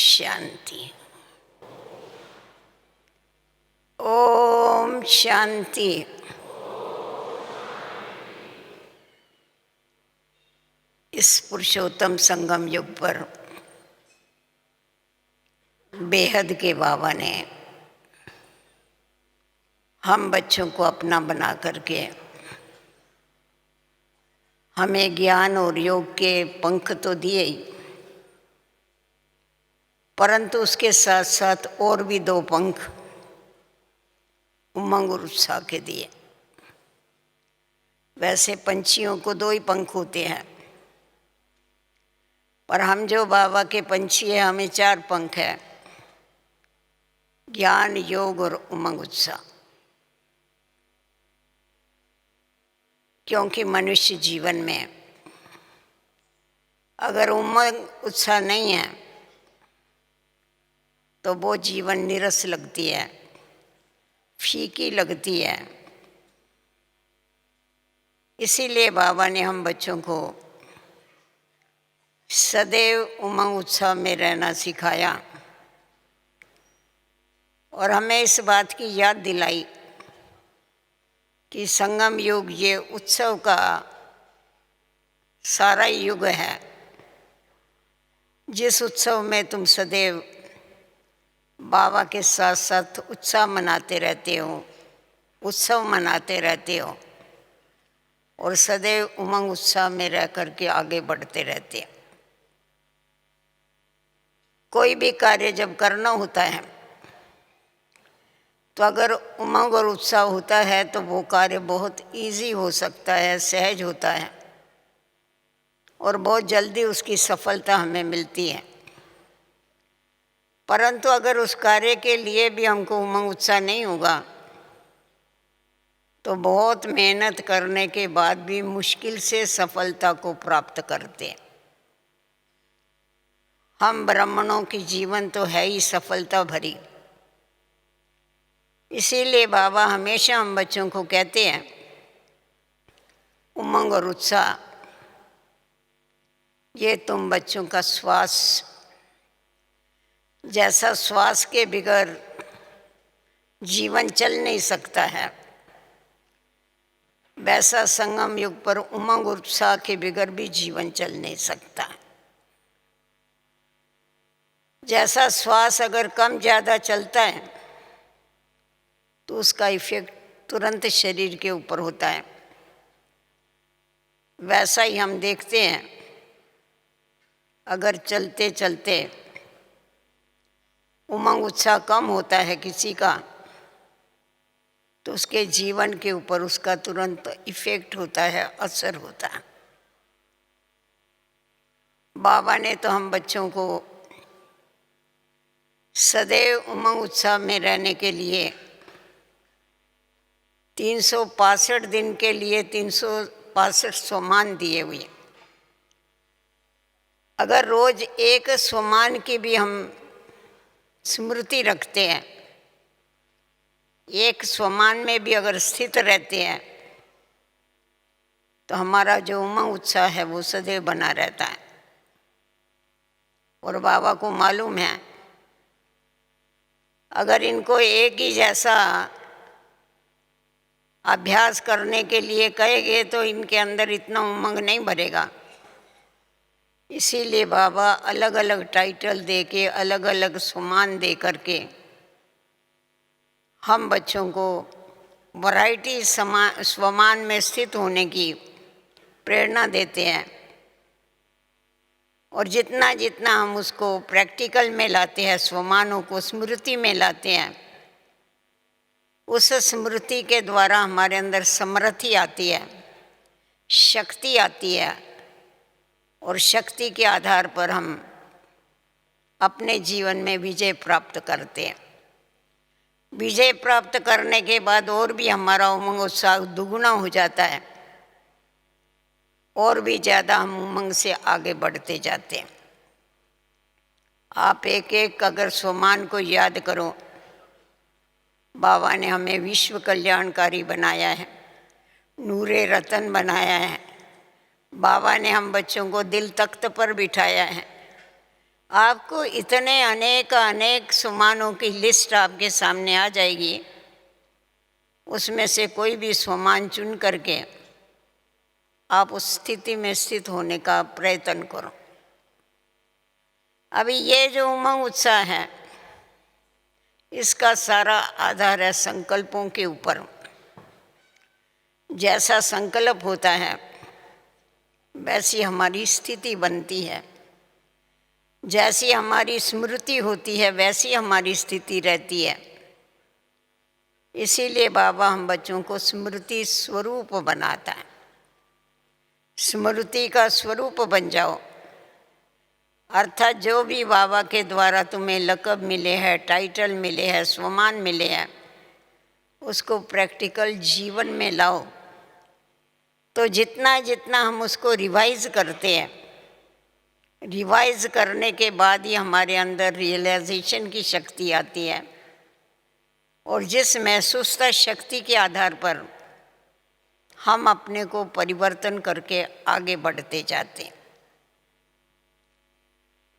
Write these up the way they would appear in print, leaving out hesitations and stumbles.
शांति। ओम शांति। इस पुरुषोत्तम संगम युग पर बेहद के बाबा ने हम बच्चों को अपना बना करके हमें ज्ञान और योग के पंख तो दिए ही, परंतु उसके साथ साथ और भी दो पंख उमंग और उत्साह के दिए। वैसे पंछियों को दो ही पंख होते हैं, पर हम जो बाबा के पंछी हैं हमें चार पंख है, ज्ञान, योग और उमंग उत्साह। क्योंकि मनुष्य जीवन में अगर उमंग उत्साह नहीं है तो वो जीवन नीरस लगती है, फीकी लगती है। इसीलिए बाबा ने हम बच्चों को सदैव उमंग उत्साह में रहना सिखाया और हमें इस बात की याद दिलाई कि संगम युग ये उत्सव का सारा युग है, जिस उत्सव में तुम सदैव बाबा के साथ साथ उत्साह मनाते रहते हो, उत्सव मनाते रहते हो और सदैव उमंग उत्साह में रह करके आगे बढ़ते रहते हैं। कोई भी कार्य जब करना होता है तो अगर उमंग और उत्साह होता है तो वो कार्य बहुत इजी हो सकता है, सहज होता है और बहुत जल्दी उसकी सफलता हमें मिलती है। परंतु अगर उस कार्य के लिए भी हमको उमंग उत्साह नहीं होगा तो बहुत मेहनत करने के बाद भी मुश्किल से सफलता को प्राप्त करते हैं। हम ब्राह्मणों की जीवन तो है ही सफलता भरी। इसीलिए बाबा हमेशा हम बच्चों को कहते हैं उमंग और उत्साह ये तुम बच्चों का श्वास, जैसा श्वास के बिगर जीवन चल नहीं सकता है, वैसा संगम युग पर उमंग और उत्साह के बिगर भी जीवन चल नहीं सकता। जैसा श्वास अगर कम ज़्यादा चलता है तो उसका इफेक्ट तुरंत शरीर के ऊपर होता है, वैसा ही हम देखते हैं अगर चलते चलते उमंग उत्साह कम होता है किसी का तो उसके जीवन के ऊपर उसका तुरंत इफेक्ट होता है, असर होता है। बाबा ने तो हम बच्चों को सदैव उमंग उत्साह में रहने के लिए 365 दिन के लिए 365 सोमान दिए हुए। अगर रोज एक सोमान की भी हम स्मृति रखते हैं, एक सोमान में भी अगर स्थित रहते हैं तो हमारा जो उमंग उत्साह है वो सदैव बना रहता है। और बाबा को मालूम है अगर इनको एक ही जैसा अभ्यास करने के लिए कहेंगे तो इनके अंदर इतना उमंग नहीं भरेगा। इसीलिए बाबा अलग अलग टाइटल दे के, अलग अलग सम्मान दे करके हम बच्चों को वैरायटी स्वमान में स्थित होने की प्रेरणा देते हैं। और जितना जितना हम उसको प्रैक्टिकल में लाते हैं, स्वमानों को स्मृति में लाते हैं, उस स्मृति के द्वारा हमारे अंदर समृद्धि आती है, शक्ति आती है और शक्ति के आधार पर हम अपने जीवन में विजय प्राप्त करते हैं। विजय प्राप्त करने के बाद और भी हमारा उमंग उत्साह दुगुना हो जाता है और भी ज़्यादा हम उमंग से आगे बढ़ते जाते हैं। आप एक एक अगर सम्मान को याद करो, बाबा ने हमें विश्व कल्याणकारी बनाया है, नूरे रतन बनाया है। बाबा ने हम बच्चों को दिल तख्त पर बिठाया है। आपको इतने अनेक स्वमानों की लिस्ट आपके सामने आ जाएगी। उसमें से कोई भी स्वमान चुन करके आप उस स्थिति में स्थित होने का प्रयत्न करो। अभी ये जो उमंग उत्साह है, इसका सारा आधार है संकल्पों के ऊपर। जैसा संकल्प होता है वैसी हमारी स्थिति बनती है, जैसी हमारी स्मृति होती है वैसी हमारी स्थिति रहती है। इसीलिए बाबा हम बच्चों को स्मृति स्वरूप बनाता है। स्मृति का स्वरूप बन जाओ, अर्थात जो भी बाबा के द्वारा तुम्हें लक़ब मिले हैं, टाइटल मिले हैं, स्वमान मिले हैं, उसको प्रैक्टिकल जीवन में लाओ। तो जितना जितना हम उसको रिवाइज करते हैं, रिवाइज करने के बाद ही हमारे अंदर रियलाइजेशन की शक्ति आती है, और जिस महसूसता शक्ति के आधार पर हम अपने को परिवर्तन करके आगे बढ़ते जाते हैं।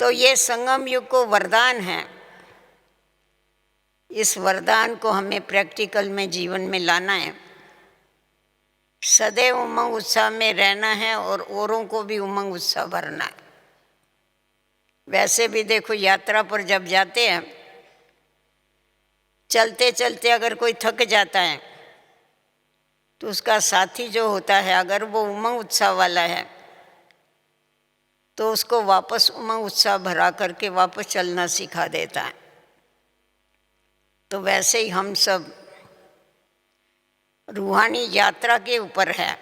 तो ये संगम युग को वरदान है। इस वरदान को हमें प्रैक्टिकल में जीवन में लाना है। सदैव उमंग उत्साह में रहना है और औरों को भी उमंग उत्साह भरना है। वैसे भी देखो, यात्रा पर जब जाते हैं, चलते चलते अगर कोई थक जाता है तो उसका साथी जो होता है, अगर वो उमंग उत्साह वाला है तो उसको वापस उमंग उत्साह भरा करके वापस चलना सिखा देता है। तो वैसे ही हम सब रूहानी यात्रा के ऊपर है,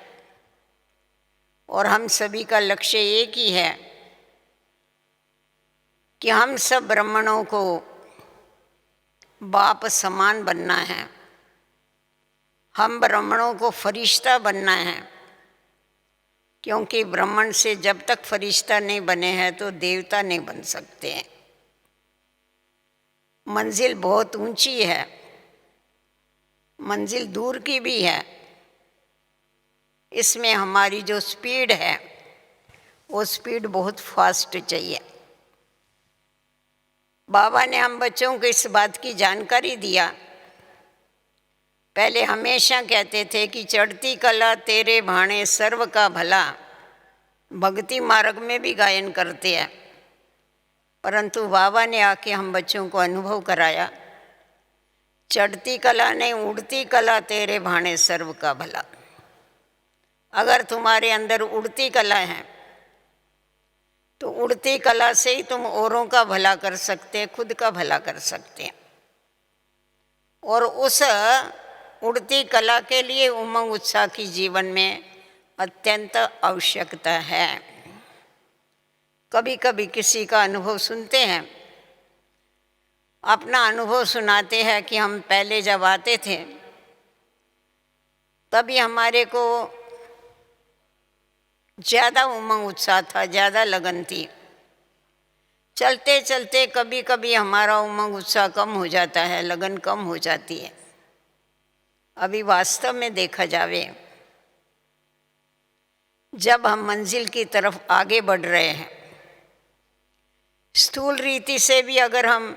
और हम सभी का लक्ष्य एक ही है कि हम सब ब्राह्मणों को बाप समान बनना है। हम ब्राह्मणों को फरिश्ता बनना है, क्योंकि ब्राह्मण से जब तक फरिश्ता नहीं बने हैं तो देवता नहीं बन सकते हैं। मंजिल बहुत ऊंची है, मंजिल दूर की भी है। इसमें हमारी जो स्पीड है वो स्पीड बहुत फास्ट चाहिए। बाबा ने हम बच्चों को इस बात की जानकारी दिया। पहले हमेशा कहते थे कि चढ़ती कला तेरे भाणे सर्व का भला, भक्ति मार्ग में भी गायन करते हैं। परंतु बाबा ने आके हम बच्चों को अनुभव कराया, चढ़ती कला नहीं, उड़ती कला तेरे भाणे सर्व का भला। अगर तुम्हारे अंदर उड़ती कला है तो उड़ती कला से ही तुम औरों का भला कर सकते, खुद का भला कर सकते हैं। और उस उड़ती कला के लिए उमंग उत्साह की जीवन में अत्यंत आवश्यकता है। कभी कभी किसी का अनुभव सुनते हैं, अपना अनुभव सुनाते हैं कि हम पहले जब आते थे तभी हमारे को ज़्यादा उमंग उत्साह था, ज़्यादा लगन थी। चलते चलते कभी कभी हमारा उमंग उत्साह कम हो जाता है, लगन कम हो जाती है। अभी वास्तव में देखा जावे, जब हम मंजिल की तरफ आगे बढ़ रहे हैं, स्थूल रीति से भी अगर हम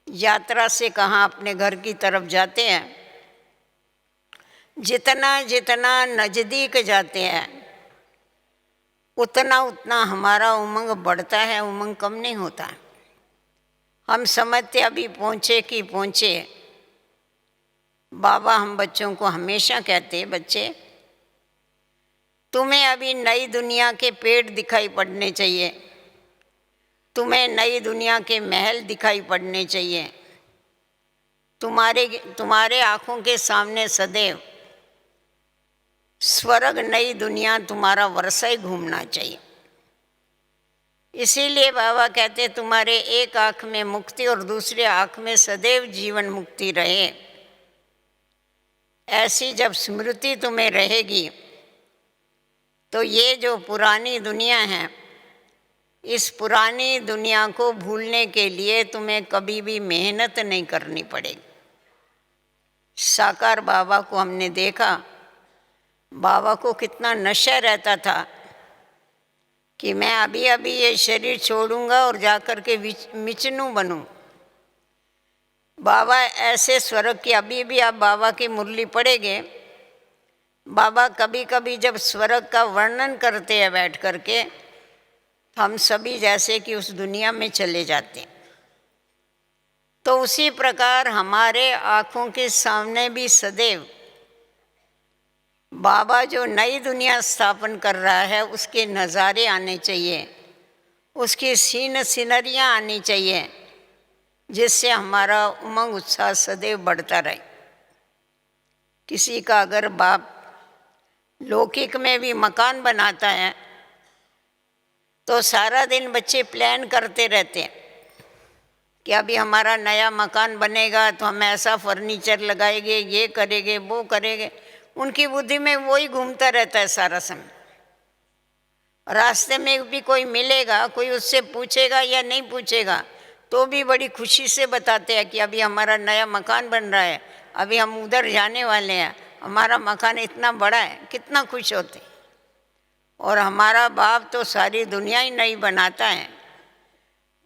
यात्रा से कहाँ अपने घर की तरफ जाते हैं, जितना जितना नज़दीक जाते हैं उतना उतना हमारा उमंग बढ़ता है, उमंग कम नहीं होता। हम समझते अभी पहुँचे कि पहुँचे। बाबा हम बच्चों को हमेशा कहते, बच्चे तुम्हें अभी नई दुनिया के पेड़ दिखाई पड़ने चाहिए, तुम्हें नई दुनिया के महल दिखाई पड़ने चाहिए। तुम्हारे आँखों के सामने सदैव स्वर्ग, नई दुनिया, तुम्हारा वर्षा घूमना चाहिए। इसीलिए बाबा कहते तुम्हारे एक आँख में मुक्ति और दूसरे आँख में सदैव जीवन मुक्ति रहे। ऐसी जब स्मृति तुम्हें रहेगी तो ये जो पुरानी दुनिया है, इस पुरानी दुनिया को भूलने के लिए तुम्हें कभी भी मेहनत नहीं करनी पड़ेगी। साकार बाबा को हमने देखा, बाबा को कितना नशा रहता था, कि मैं अभी अभी ये शरीर छोड़ूंगा और जाकर के मिचनू बनूं। बाबा ऐसे स्वर्ग की, अभी भी आप बाबा की मुरली पढ़ेंगे, बाबा कभी कभी जब स्वर्ग का वर्णन करते हैं बैठ करके, हम सभी जैसे कि उस दुनिया में चले जाते हैं। तो उसी प्रकार हमारे आँखों के सामने भी सदैव बाबा जो नई दुनिया स्थापन कर रहा है उसके नज़ारे आने चाहिए, उसकी सीनरियाँ आनी चाहिए, जिससे हमारा उमंग उत्साह सदैव बढ़ता रहे। किसी का अगर बाप लौकिक में भी मकान बनाता है तो सारा दिन बच्चे प्लान करते रहते हैं कि अभी हमारा नया मकान बनेगा तो हम ऐसा फर्नीचर लगाएंगे, ये करेंगे, वो करेंगे। उनकी बुद्धि में वही घूमता रहता है सारा समय। रास्ते में भी कोई मिलेगा, कोई उससे पूछेगा या नहीं पूछेगा तो भी बड़ी खुशी से बताते हैं कि अभी हमारा नया मकान बन रहा है, अभी हम उधर जाने वाले हैं, हमारा मकान इतना बड़ा है, कितना खुश होते। और हमारा बाप तो सारी दुनिया ही नई बनाता है,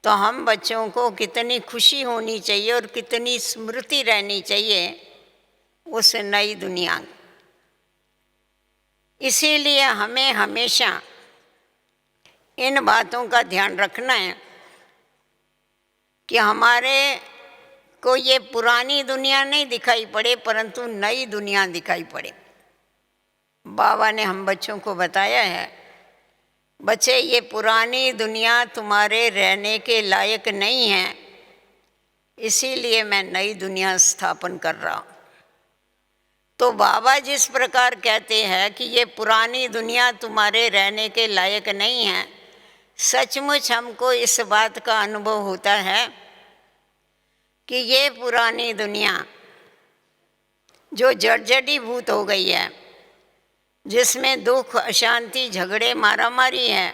तो हम बच्चों को कितनी खुशी होनी चाहिए और कितनी स्मृति रहनी चाहिए उस नई दुनिया। इसीलिए हमें हमेशा इन बातों का ध्यान रखना है कि हमारे को ये पुरानी दुनिया नहीं दिखाई पड़े, परंतु नई दुनिया दिखाई पड़े। बाबा ने हम बच्चों को बताया है, बच्चे ये पुरानी दुनिया तुम्हारे रहने के लायक नहीं है, इसीलिए मैं नई दुनिया स्थापन कर रहा हूँ। तो बाबा जिस प्रकार कहते हैं कि ये पुरानी दुनिया तुम्हारे रहने के लायक नहीं है, सचमुच हमको इस बात का अनुभव होता है कि ये पुरानी दुनिया जो जड़जड़ीभूत हो गई है, जिसमें दुख, अशांति, झगड़े, मारामारी है,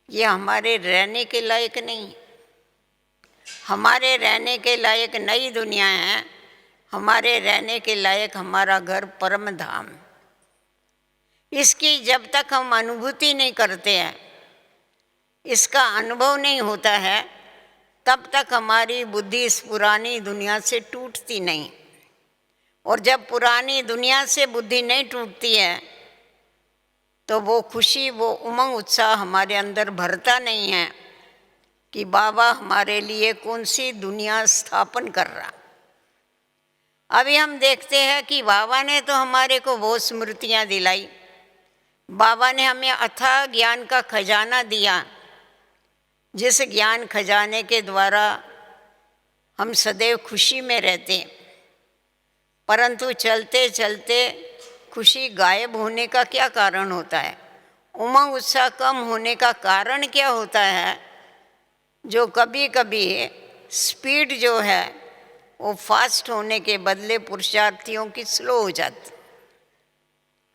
ये हमारे रहने के लायक नहीं। हमारे रहने के लायक नई दुनिया है, हमारे रहने के लायक हमारा घर परम धाम। इसकी जब तक हम अनुभूति नहीं करते हैं, इसका अनुभव नहीं होता है, तब तक हमारी बुद्धि इस पुरानी दुनिया से टूटती नहीं। और जब पुरानी दुनिया से बुद्धि नहीं टूटती है तो वो खुशी, वो उमंग उत्साह हमारे अंदर भरता नहीं है कि बाबा हमारे लिए कौन सी दुनिया स्थापन कर रहा। अभी हम देखते हैं कि बाबा ने तो हमारे को बहुत स्मृतियाँ दिलाई, बाबा ने हमें अथाह ज्ञान का खजाना दिया, जिस ज्ञान खजाने के द्वारा हम सदैव खुशी में रहते हैं। परंतु चलते चलते खुशी गायब होने का क्या कारण होता है? उमंग उत्साह कम होने का कारण क्या होता है? जो कभी कभी स्पीड जो है वो फास्ट होने के बदले पुरुषार्थियों की स्लो हो जाती।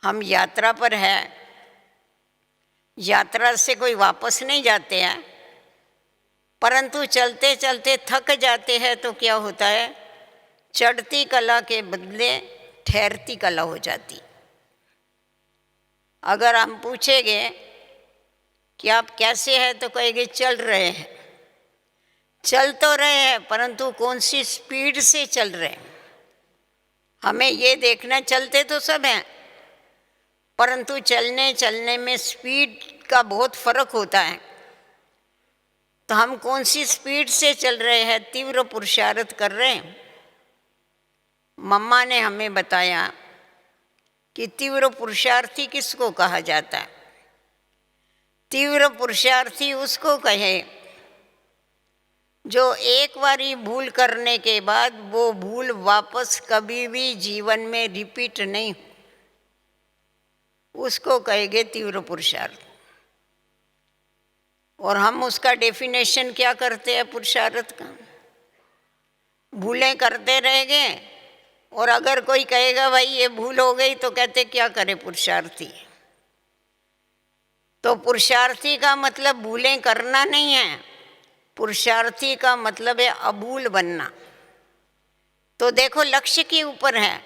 हम यात्रा पर है, यात्रा से कोई वापस नहीं जाते हैं, परंतु चलते चलते थक जाते हैं तो क्या होता है? चढ़ती कला के बदले ठहरती कला हो जाती। अगर हम पूछेंगे कि आप कैसे हैं तो कहेंगे चल रहे हैं। चल तो रहे हैं, परंतु कौन सी स्पीड से चल रहे हैं? हमें ये देखना, चलते तो सब हैं, परंतु चलने चलने में स्पीड का बहुत फर्क होता है। तो हम कौन सी स्पीड से चल रहे हैं? तीव्र पुरुषार्थ कर रहे हैं। मम्मा ने हमें बताया कि तीव्र पुरुषार्थी किसको कहा जाता है? तीव्र पुरुषार्थी उसको कहे जो एक बारी भूल करने के बाद वो भूल वापस कभी भी जीवन में रिपीट नहीं हो, उसको कहेंगे तीव्र पुरुषार्थ। और हम उसका डेफिनेशन क्या करते हैं पुरुषार्थ का? भूलें करते रहेंगे, और अगर कोई कहेगा भाई ये भूल हो गई तो कहते क्या करे पुरुषार्थी। तो पुरुषार्थी का मतलब भूलें करना नहीं है, पुरुषार्थी का मतलब है अभूल बनना। तो देखो लक्ष्य के ऊपर है,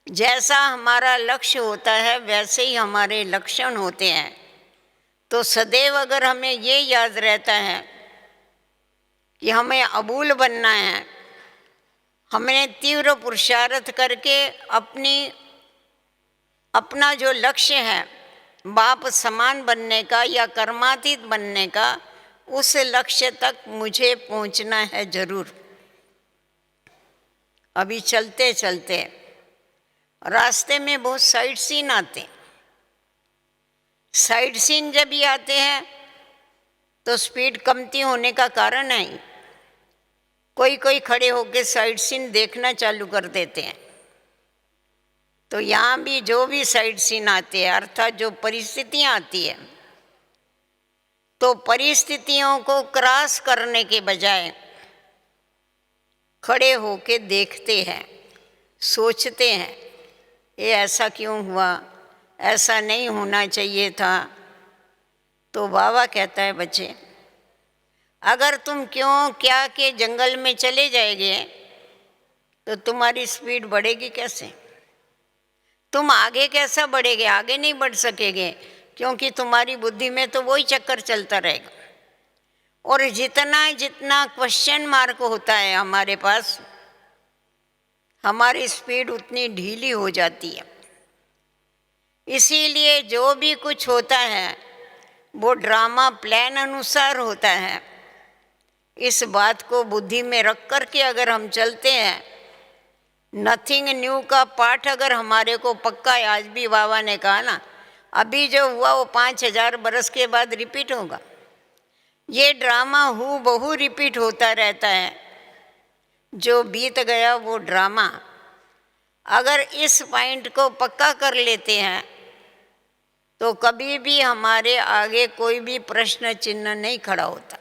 जैसा हमारा लक्ष्य होता है वैसे ही हमारे लक्षण होते हैं। तो सदैव अगर हमें ये याद रहता है कि हमें अबूल बनना है, हमने तीव्र पुरुषार्थ करके अपना जो लक्ष्य है बाप समान बनने का या कर्मातीत बनने का, उस लक्ष्य तक मुझे पहुंचना है जरूर। अभी चलते चलते रास्ते में बहुत साइड सीन आते, साइड सीन जब भी आते हैं तो स्पीड कमती होने का कारण है। कोई कोई खड़े होकर साइड सीन देखना चालू कर देते हैं। तो यहाँ भी जो भी साइड सीन आते हैं, अर्थात जो परिस्थितियाँ आती है, तो परिस्थितियों को क्रॉस करने के बजाय खड़े होके देखते हैं, सोचते हैं ये ऐसा क्यों हुआ, ऐसा नहीं होना चाहिए था। तो बाबा कहता है बच्चे, अगर तुम क्यों क्या के जंगल में चले जाएंगे तो तुम्हारी स्पीड बढ़ेगी कैसे, तुम आगे कैसा बढ़ेगे, आगे नहीं बढ़ सकेंगे, क्योंकि तुम्हारी बुद्धि में तो वही चक्कर चलता रहेगा। और जितना जितना क्वेश्चन मार्क होता है हमारे पास, हमारी स्पीड उतनी ढीली हो जाती है। इसीलिए जो भी कुछ होता है वो ड्रामा प्लान अनुसार होता है। इस बात को बुद्धि में रख कर के अगर हम चलते हैं, नथिंग न्यू का पाठ अगर हमारे को पक्का है, आज भी बाबा ने कहा ना, अभी जो हुआ वो 5000 बरस के बाद रिपीट होगा। ये ड्रामा हूबहू रिपीट होता रहता है। जो बीत गया वो ड्रामा, अगर इस पॉइंट को पक्का कर लेते हैं तो कभी भी हमारे आगे कोई भी प्रश्न चिन्ह नहीं खड़ा होता।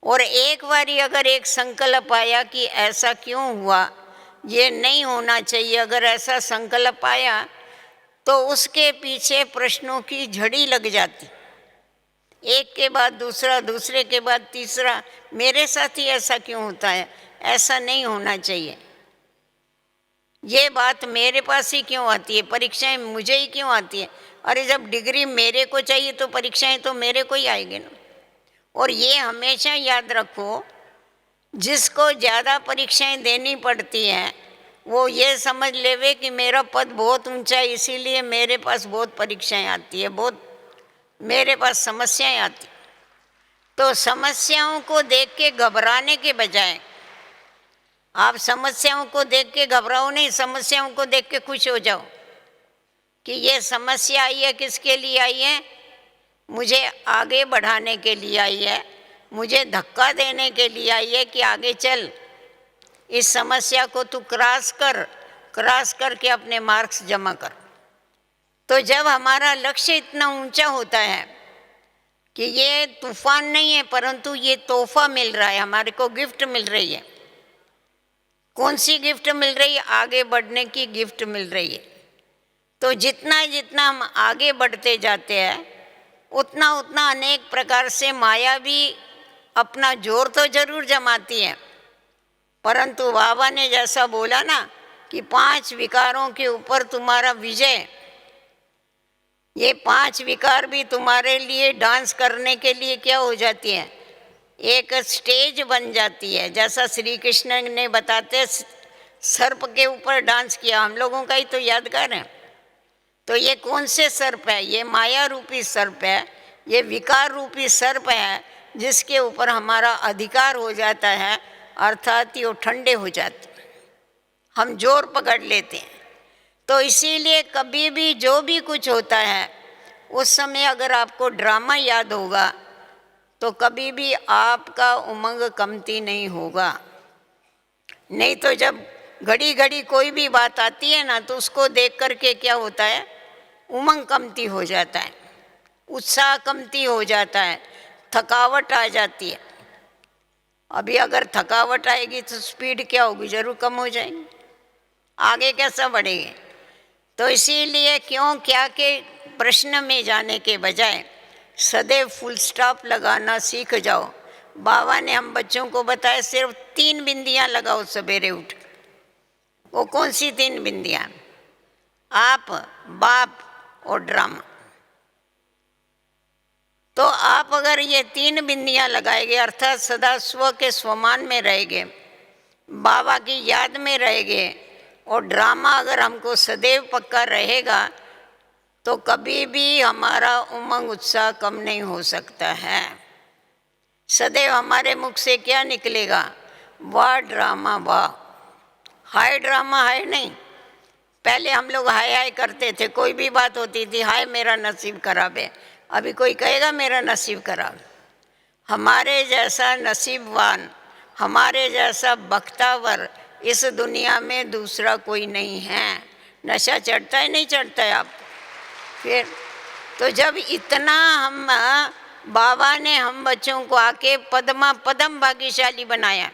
और एक बारी अगर एक संकल्प आया कि ऐसा क्यों हुआ, ये नहीं होना चाहिए, अगर ऐसा संकल्प आया तो उसके पीछे प्रश्नों की झड़ी लग जाती, एक के बाद दूसरा, दूसरे के बाद तीसरा, मेरे साथ ही ऐसा क्यों होता है, ऐसा नहीं होना चाहिए, ये बात मेरे पास ही क्यों आती है, परीक्षाएं मुझे ही क्यों आती है, अरे जब डिग्री मेरे को चाहिए तो परीक्षाएं तो मेरे को ही आएगी ना। और ये हमेशा याद रखो, जिसको ज़्यादा परीक्षाएं देनी पड़ती हैं वो ये समझ लेवे कि मेरा पद बहुत ऊंचा है, इसीलिए मेरे पास बहुत परीक्षाएं आती है, बहुत मेरे पास समस्याएं आती। तो समस्याओं को देख के घबराने के बजाय आप समस्याओं को देख के घबराओ नहीं, समस्याओं को देख के खुश हो जाओ कि ये समस्या आई है, किसके लिए आई है, मुझे आगे बढ़ाने के लिए आई है, मुझे धक्का देने के लिए आई है कि आगे चल, इस समस्या को तू क्रॉस करके अपने मार्क्स जमा कर। तो जब हमारा लक्ष्य इतना ऊंचा होता है कि ये तूफान नहीं है परंतु ये तोहफा मिल रहा है, हमारे को गिफ्ट मिल रही है। कौन सी गिफ्ट मिल रही है? आगे बढ़ने की गिफ्ट मिल रही है। तो जितना जितना हम आगे बढ़ते जाते हैं उतना उतना अनेक प्रकार से माया भी अपना जोर तो जरूर जमाती है, परंतु बाबा ने जैसा बोला ना कि 5 विकारों के ऊपर तुम्हारा विजय, ये 5 विकार भी तुम्हारे लिए डांस करने के लिए क्या हो जाती है, एक स्टेज बन जाती है। जैसा श्री कृष्ण ने बताते सर्प के ऊपर डांस किया, हम लोगों का ही तो यादगार है। तो ये कौन से सर्प है? ये माया रूपी सर्प है, ये विकार रूपी सर्प है, जिसके ऊपर हमारा अधिकार हो जाता है, अर्थात ये ठंडे हो जाते, हम जोर पकड़ लेते हैं। तो इसीलिए कभी भी जो भी कुछ होता है उस समय अगर आपको ड्रामा याद होगा तो कभी भी आपका उमंग कमती नहीं होगा। नहीं तो जब घड़ी घड़ी कोई भी बात आती है ना तो उसको देख करके क्या होता है, उमंग कमती हो जाता है, उत्साह कमती हो जाता है, थकावट आ जाती है। अभी अगर थकावट आएगी तो स्पीड क्या होगी, जरूर कम हो जाएगी, आगे कैसा बढ़ेंगे। तो इसीलिए क्यों क्या के प्रश्न में जाने के बजाय सदैव फुल स्टॉप लगाना सीख जाओ। बाबा ने हम बच्चों को बताया सिर्फ 3 बिंदियां लगाओ सवेरे उठ। वो कौन सी 3 बिंदियां? आप, बाप और ड्रामा। तो आप अगर ये 3 बिंदियां लगाएंगे, अर्थात सदा स्व के स्वमान में रहेंगे, बाबा की याद में रहेंगे, और ड्रामा अगर हमको सदैव पक्का रहेगा, तो कभी भी हमारा उमंग उत्साह कम नहीं हो सकता है। सदैव हमारे मुख से क्या निकलेगा? वाह ड्रामा वाह। हाय ड्रामा हाय नहीं। पहले हम लोग हाय हाय करते थे, कोई भी बात होती थी, हाय मेरा नसीब खराब है। अभी कोई कहेगा मेरा नसीब खराब? हमारे जैसा नसीबवान, हमारे जैसा बख्तावर इस दुनिया में दूसरा कोई नहीं है। नशा चढ़ता है नहीं चढ़ता है आप? फिर तो जब इतना हम बाबा ने हम बच्चों को आके पदम भाग्यशाली बनाया।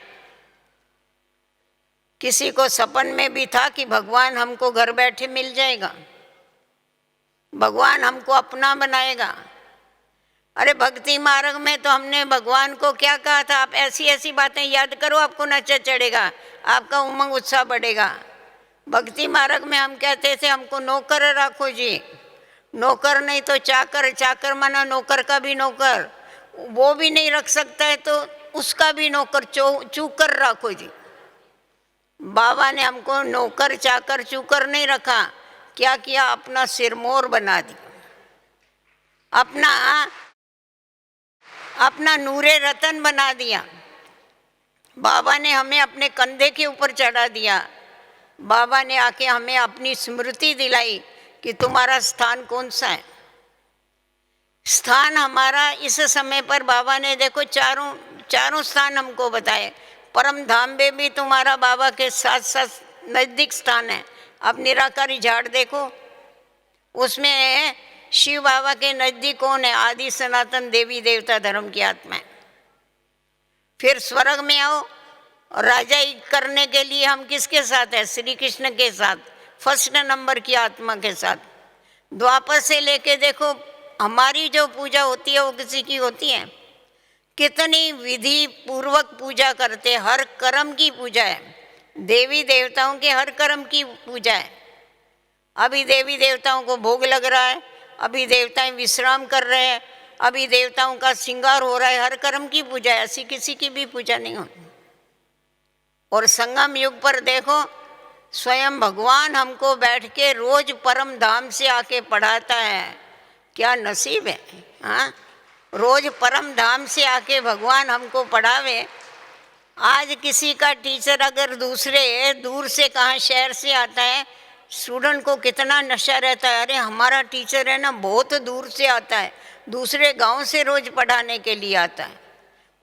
किसी को सपन में भी था कि भगवान हमको घर बैठे मिल जाएगा, भगवान हमको अपना बनाएगा। अरे भक्ति मार्ग में तो हमने भगवान को क्या कहा था? आप ऐसी ऐसी बातें याद करो, आपको नशा चढ़ेगा, आपका उमंग उत्साह बढ़ेगा। भक्ति मार्ग में हम कहते थे हमको नौकर रखो जी, नौकर नहीं तो चाकर, चाकर माना नौकर का भी नौकर, वो भी नहीं रख सकता है तो उसका भी नौकर, चूकर रखो जी। बाबा ने हमको नौकर चाकर चूकर नहीं रखा, क्या किया? अपना सिरमौर बना दिया, अपना नूरे रतन बना दिया। बाबा ने हमें अपने कंधे के ऊपर चढ़ा दिया। बाबा ने आके हमें अपनी स्मृति दिलाई कि तुम्हारा स्थान कौन सा है। स्थान हमारा इस समय पर बाबा ने देखो चारों स्थान हमको बताए। परम धाम में भी तुम्हारा बाबा के साथ साथ नज़दीक स्थान है। आप निराकारी झाड़ देखो, उसमें शिव बाबा के नज़दीक कौन है? आदि सनातन देवी देवता धर्म की आत्मा है। फिर स्वर्ग में आओ, राजाई करने के लिए हम किसके साथ है? श्री कृष्ण के साथ, फर्स्ट नंबर की आत्मा के साथ। द्वापर से लेके देखो हमारी जो पूजा होती है वो किसी की होती है? कितनी विधि पूर्वक पूजा करते, हर कर्म की पूजा है। देवी देवताओं के हर कर्म की पूजा है। अभी देवी देवताओं को भोग लग रहा है, अभी देवताएं विश्राम कर रहे हैं, अभी देवताओं का श्रृंगार हो रहा है, हर कर्म की पूजा है। ऐसी किसी की भी पूजा नहीं होती। और संगम युग पर देखो स्वयं भगवान हमको बैठ के रोज परम धाम से आके पढ़ाता है। क्या नसीब है, हाँ? रोज परम धाम से आके भगवान हमको पढ़ावे। आज किसी का टीचर अगर दूसरे दूर से कहाँ शहर से आता है, स्टूडेंट को कितना नशा रहता है, अरे हमारा टीचर है ना बहुत दूर से आता है, दूसरे गांव से रोज पढ़ाने के लिए आता है,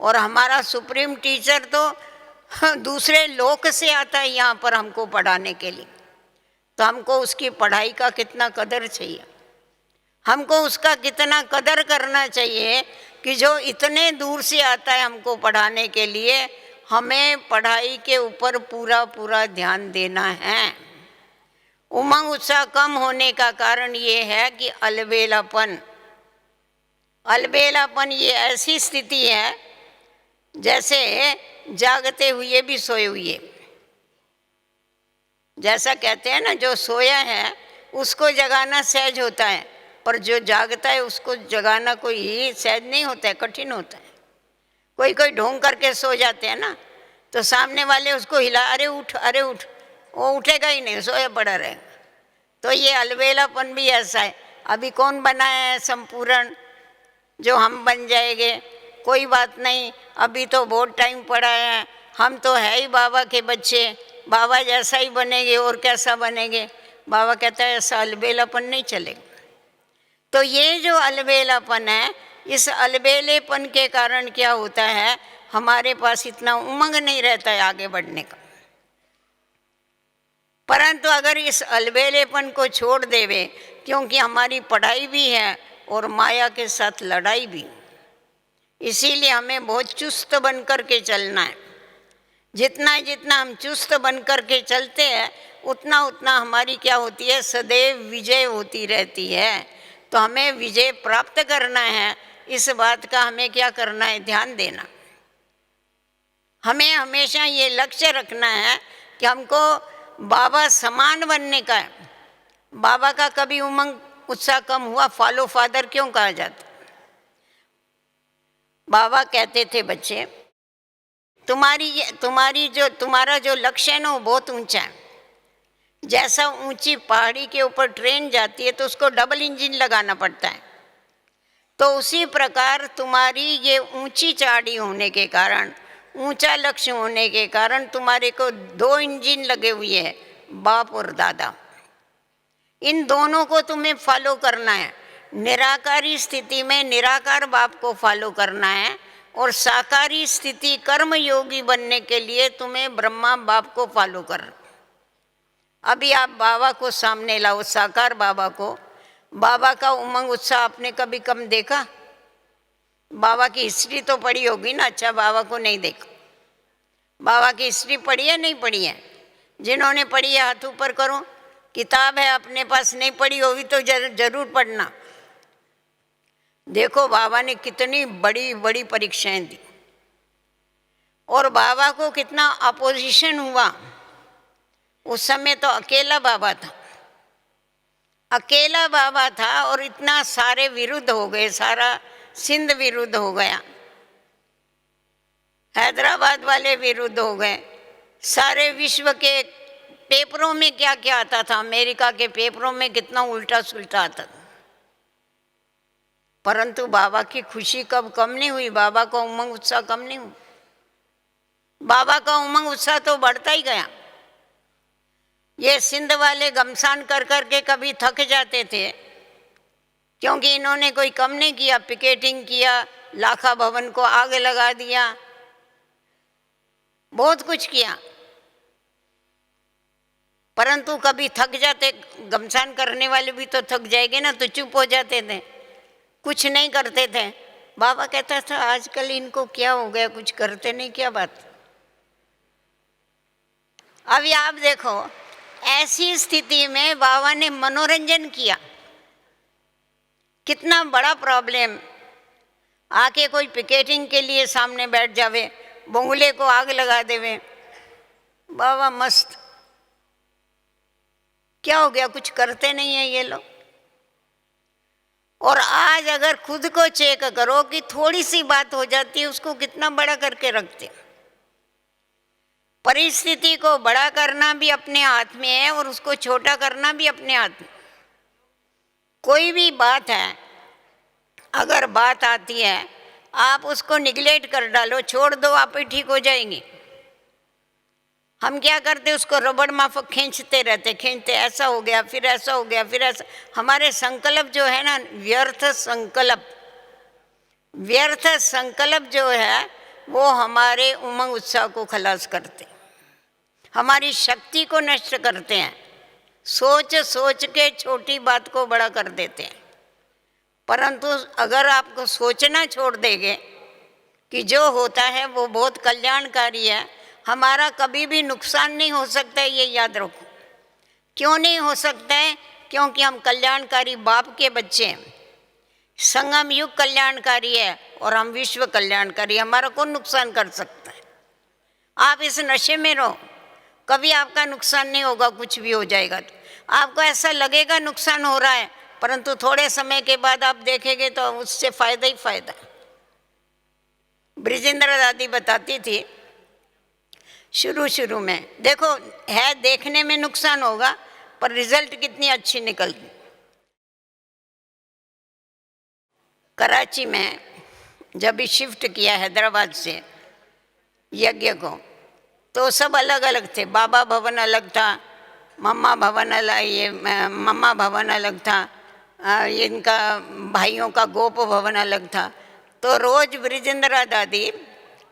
और हमारा सुप्रीम टीचर तो दूसरे लोक से आता है यहाँ पर हमको पढ़ाने के लिए। तो हमको उसकी पढ़ाई का कितना कदर चाहिए, हमको उसका कितना कदर करना चाहिए कि जो इतने दूर से आता है हमको पढ़ाने के लिए, हमें पढ़ाई के ऊपर पूरा पूरा ध्यान देना है। उमंग उत्साह कम होने का कारण ये है कि अलबेलापन ये ऐसी स्थिति है जैसे जागते हुए भी सोए हुए। जैसा कहते हैं ना, जो सोया है उसको जगाना सहज होता है, पर जो जागता है उसको जगाना कोई सहज नहीं होता है, कठिन होता है। कोई ढोंग करके सो जाते हैं ना, तो सामने वाले उसको हिला, अरे उठ अरे उठ, वो उठेगा ही नहीं, सोया पड़ा रहेगा। तो ये अलबेलापन भी ऐसा है। अभी कौन बना है संपूर्ण जो हम बन जाएंगे? कोई बात नहीं, अभी तो बहुत टाइम पड़ा है, हम तो है ही बाबा के बच्चे, बाबा जैसा ही बनेंगे और कैसा बनेंगे। बाबा कहता है ऐसा अलबेलापन नहीं चलेगा। तो ये जो अलबेलापन है, इस अलबेलेपन के कारण क्या होता है, हमारे पास इतना उमंग नहीं रहता है आगे बढ़ने का। परंतु अगर इस अलबेलेपन को छोड़ देवे, क्योंकि हमारी पढ़ाई भी है और माया के साथ लड़ाई भी, इसीलिए हमें बहुत चुस्त बन कर के चलना है। जितना जितना हम चुस्त बन कर के चलते हैं, उतना उतना हमारी क्या होती है, सदैव विजय होती रहती है। तो हमें विजय प्राप्त करना है, इस बात का हमें क्या करना है, ध्यान देना। हमें हमेशा ये लक्ष्य रखना है कि हमको बाबा समान बनने का है। बाबा का कभी उमंग उत्साह कम हुआ? फॉलो फादर क्यों कहा जाता? बाबा कहते थे, बच्चे तुम्हारा जो लक्ष्य है ना वो बहुत ऊंचा है। जैसा ऊंची पहाड़ी के ऊपर ट्रेन जाती है तो उसको डबल इंजन लगाना पड़ता है, तो उसी प्रकार तुम्हारी ये ऊंची चढ़ाई होने के कारण, ऊंचा लक्ष्य होने के कारण तुम्हारे को 2 इंजन लगे हुए हैं, बाप और दादा। इन दोनों को तुम्हें फॉलो करना है। निराकारी स्थिति में निराकार बाप को फॉलो करना है, और साकारी स्थिति कर्म योगी बनने के लिए तुम्हें ब्रह्मा बाप को फॉलो करना। अभी आप बाबा को सामने लाओ, साकार बाबा को। बाबा का उमंग उत्साह आपने कभी कम देखा? बाबा की हिस्ट्री तो पढ़ी होगी ना? अच्छा, बाबा को नहीं देखा। बाबा की हिस्ट्री पढ़ी है, नहीं पढ़ी है? जिन्होंने पढ़ी है हाथ ऊपर करो। किताब है अपने पास, नहीं पढ़ी होगी तो जरूर पढ़ना। देखो बाबा ने कितनी बड़ी बड़ी परीक्षाएं दी, और बाबा को कितना अपोजिशन हुआ। उस समय तो अकेला बाबा था, अकेला बाबा था, और इतना सारे विरुद्ध हो गए, सारा सिंध विरुद्ध हो गया, हैदराबाद वाले विरुद्ध हो गए, सारे विश्व के पेपरों में क्या क्या आता था, अमेरिका के पेपरों में कितना उल्टा सुल्टा आता था। परंतु बाबा की खुशी कब कम नहीं हुई, बाबा का उमंग उत्साह कम नहीं हुआ। बाबा का उमंग उत्साह तो बढ़ता ही गया। ये सिंध वाले घमसान कर कर के कभी थक जाते थे, क्योंकि इन्होंने कोई कम नहीं किया। पिकेटिंग किया, लाखा भवन को आग लगा दिया, बहुत कुछ किया, परंतु कभी थक जाते। घमसान करने वाले भी तो थक जाएंगे ना, तो चुप हो जाते थे, कुछ नहीं करते थे। बाबा कहता था आजकल इनको क्या हो गया, कुछ करते नहीं, क्या बात। अभी आप देखो, ऐसी स्थिति में बाबा ने मनोरंजन किया। कितना बड़ा प्रॉब्लम, आके कोई पिकेटिंग के लिए सामने बैठ जावे, बंगले को आग लगा देवे, बाबा मस्त। क्या हो गया, कुछ करते नहीं है ये लोग। और आज अगर खुद को चेक करो कि थोड़ी सी बात हो जाती है, उसको कितना बड़ा करके रखते। परिस्थिति को बड़ा करना भी अपने हाथ में है, और उसको छोटा करना भी अपने हाथ में। कोई भी बात है, अगर बात आती है, आप उसको निगलेक्ट कर डालो, छोड़ दो, आप ही ठीक हो जाएंगे। हम क्या करते, उसको रबड़ माफक खींचते रहते, ऐसा हो गया, फिर ऐसा हो गया, फिर ऐसा। हमारे संकल्प जो है ना, व्यर्थ संकल्प जो है, वो हमारे उमंग उत्साह को खलास करते, हमारी शक्ति को नष्ट करते हैं। सोच सोच के छोटी बात को बड़ा कर देते हैं। परंतु अगर आपको सोचना छोड़ देंगे कि जो होता है वो बहुत कल्याणकारी है, हमारा कभी भी नुकसान नहीं हो सकता है, ये याद रखो। क्यों नहीं हो सकता है? क्योंकि हम कल्याणकारी बाप के बच्चे हैं। संगम युग कल्याणकारी है और हम विश्व कल्याणकारी। हमारा कौन नुकसान कर सकता है? आप इस नशे में रहो, कभी आपका नुकसान नहीं होगा। कुछ भी हो जाएगा तो आपको ऐसा लगेगा नुकसान हो रहा है, परंतु थोड़े समय के बाद आप देखेंगे तो उससे फायदा ही फायदा। ब्रिजेंद्र दादी बताती थी, शुरू में देखो है, देखने में नुकसान होगा पर रिजल्ट कितनी अच्छी निकलती। कराची में जब भी शिफ्ट किया हैदराबाद से यज्ञ को, तो सब अलग अलग थे। बाबा भवन अलग था, मम्मा भवन अलग था, इनका भाइयों का गोप भवन अलग था। तो रोज ब्रिजेंद्रा दादी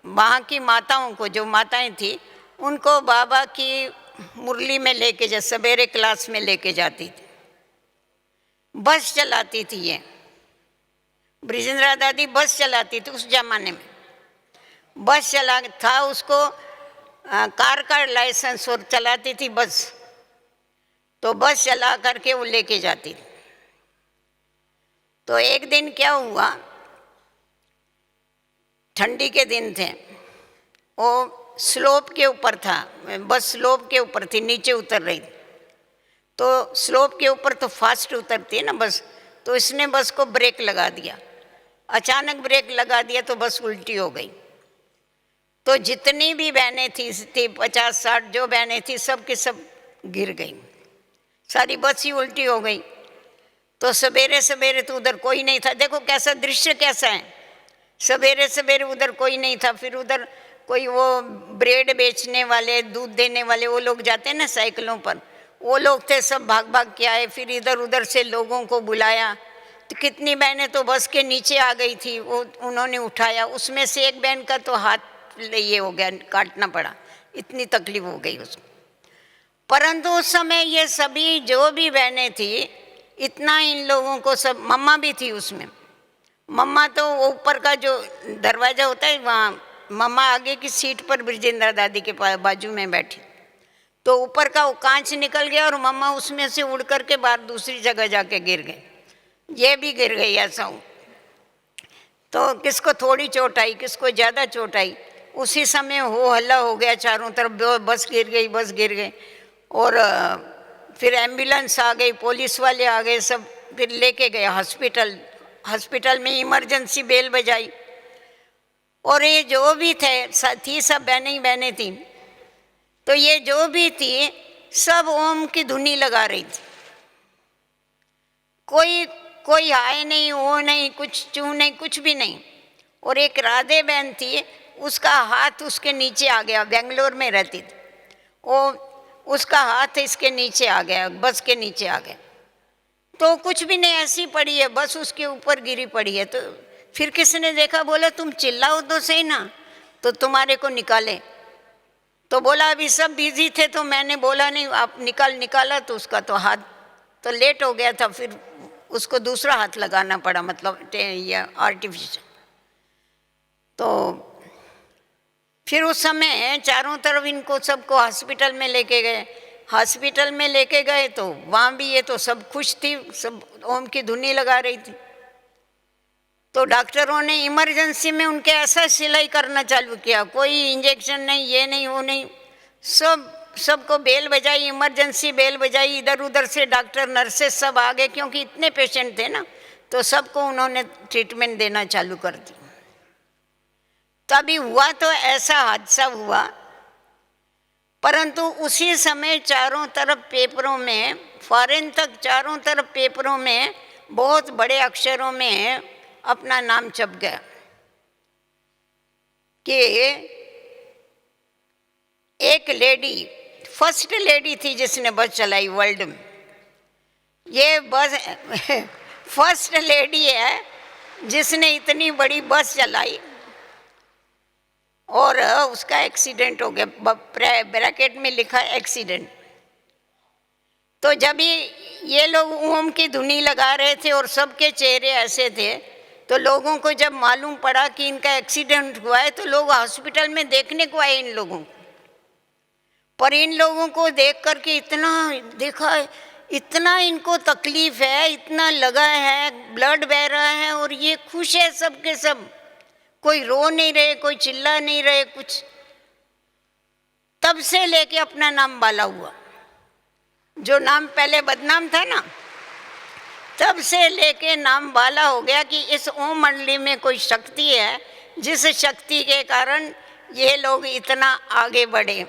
वहाँ की माताओं को, जो माताएं थी, उनको बाबा की मुरली में लेके जा, सवेरे क्लास में लेके जाती थी। बस चलाती थी ये ब्रिजेंद्रा दादी, बस चलाती थी। उस जमाने में बस चला था, उसको कार का लाइसेंस, और चलाती थी बस। तो बस चला करके वो लेके जाती थी। तो एक दिन क्या हुआ, ठंडी के दिन थे, वो स्लोप के ऊपर था, बस स्लोप के ऊपर थी, नीचे उतर रही थी। तो स्लोप के ऊपर तो फास्ट उतरती है ना बस, तो इसने बस को ब्रेक लगा दिया। अचानक ब्रेक लगा दिया तो बस उल्टी हो गई। तो जितनी भी बहनें थी 50-60 जो बहनें थी सब की सब गिर गई, सारी बस ही उल्टी हो गई। तो सवेरे सवेरे तो उधर कोई नहीं था, देखो कैसा दृश्य कैसा है, सवेरे सवेरे उधर कोई नहीं था। फिर उधर कोई वो ब्रेड बेचने वाले, दूध देने वाले, वो लोग जाते हैं ना साइकिलों पर, वो लोग थे, सब भाग भाग के आए। फिर इधर उधर से लोगों को बुलाया, तो कितनी बहनें तो बस के नीचे आ गई थी, वो उन्होंने उठाया। उसमें से एक बहन का तो हाथ ये हो गया, काटना पड़ा, इतनी तकलीफ हो गई उसको। परंतु उस समय ये सभी जो भी बहनें थी, इतना इन लोगों को सब, मम्मा भी थी उसमें। मम्मा तो ऊपर का जो दरवाज़ा होता है वहाँ, मम्मा आगे की सीट पर ब्रिजेंद्र दादी के बाजू में बैठी, तो ऊपर का वो कांच निकल गया और मम्मा उसमें से उड़ करके बाहर दूसरी जगह जाके गिर गए। ये भी गिर गई, ऐसा हूँ। तो किसको थोड़ी चोट आई, किसको ज़्यादा चोट आई। उसी समय हो हल्ला हो गया चारों तरफ, बस गिर गई, बस गिर गई। और फिर एम्बुलेंस आ गई, पुलिस वाले आ गए, सब फिर लेके गए हॉस्पिटल। हॉस्पिटल में इमरजेंसी बेल बजाई। और ये जो भी थी सब बहनें ही बहनें थी। तो ये जो भी थी सब ओम की धुनी लगा रही थी। कोई आए नहीं, वो नहीं, कुछ चू नहीं, कुछ भी नहीं। और एक राधे बहन थी, उसका हाथ उसके नीचे आ गया, बेंगलोर में रहती थी वो, उसका हाथ इसके नीचे आ गया, बस के नीचे आ गया। तो कुछ भी नहीं, ऐसी पड़ी है, बस उसके ऊपर गिरी पड़ी है। तो फिर किसने देखा, बोला तुम चिल्लाओ तो सही ना, तो तुम्हारे को निकाले। तो बोला अभी सब बिजी थे तो मैंने बोला नहीं, आप निकाला तो उसका तो हाथ तो लेट हो गया था, फिर उसको दूसरा हाथ लगाना पड़ा, मतलब ये आर्टिफिशियल। तो फिर उस समय चारों तरफ इनको सबको हॉस्पिटल में लेके गए। हॉस्पिटल में लेके गए तो वहाँ भी ये तो सब खुश थी, सब ओम की धुनी लगा रही थी। तो डॉक्टरों ने इमरजेंसी में ऐसा सिलाई करना चालू किया, कोई इंजेक्शन नहीं, ये नहीं, वो नहीं, सबको बेल बजाई, इमरजेंसी बेल बजाई। इधर उधर से डॉक्टर नर्सेस सब आ गए, क्योंकि इतने पेशेंट थे ना, तो सबको उन्होंने ट्रीटमेंट देना चालू कर दी। तभी हुआ तो ऐसा हादसा हुआ। परंतु उसी समय चारों तरफ पेपरों में, फॉरेन तक चारों तरफ पेपरों में बहुत बड़े अक्षरों में अपना नाम छप गया कि एक लेडी, फर्स्ट लेडी थी जिसने बस चलाई वर्ल्ड में। ये बस फर्स्ट लेडी है जिसने इतनी बड़ी बस चलाई, और उसका एक्सीडेंट हो गया, ब्रैकेट में लिखा एक्सीडेंट। तो जब ये लोग ओम की धुनी लगा रहे थे और सबके चेहरे ऐसे थे, तो लोगों को जब मालूम पड़ा कि इनका एक्सीडेंट हुआ है, तो लोग हॉस्पिटल में देखने को आए इन लोगों को। पर इन लोगों को देख करके इतना देखा, इतना इनको तकलीफ है, इतना लगा है, ब्लड बह रहा है, और ये खुश है सब के सब, कोई रो नहीं रहे, कोई चिल्ला नहीं रहे कुछ। तब से लेके अपना नाम बाला हुआ, जो नाम पहले बदनाम था ना, तब से लेके नाम बाला हो गया कि इस ओम मंडली में कोई शक्ति है, जिस शक्ति के कारण ये लोग इतना आगे बढ़े।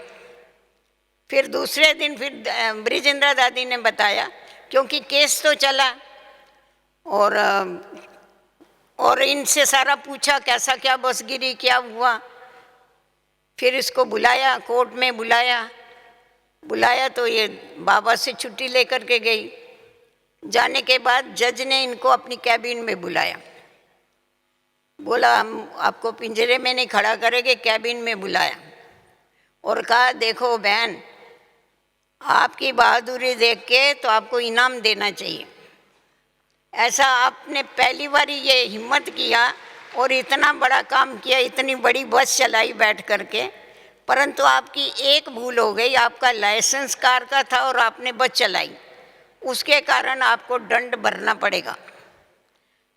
फिर दूसरे दिन फिर ब्रिजेंद्र दादी ने बताया, क्योंकि केस तो चला, और इनसे सारा पूछा कैसा क्या बस गिरी, क्या हुआ। फिर इसको बुलाया, कोर्ट में बुलाया तो ये बाबा से छुट्टी लेकर के गई। जाने के बाद जज ने इनको अपनी कैबिन में बुलाया, बोला हम आपको पिंजरे में नहीं खड़ा करेंगे, कैबिन में बुलाया, और कहा देखो बहन, आपकी बहादुरी देख के तो आपको इनाम देना चाहिए। ऐसा आपने पहली बार ये हिम्मत किया और इतना बड़ा काम किया, इतनी बड़ी बस चलाई बैठ करके, परंतु आपकी एक भूल हो गई, आपका लाइसेंस कार का था और आपने बस चलाई, उसके कारण आपको दंड भरना पड़ेगा।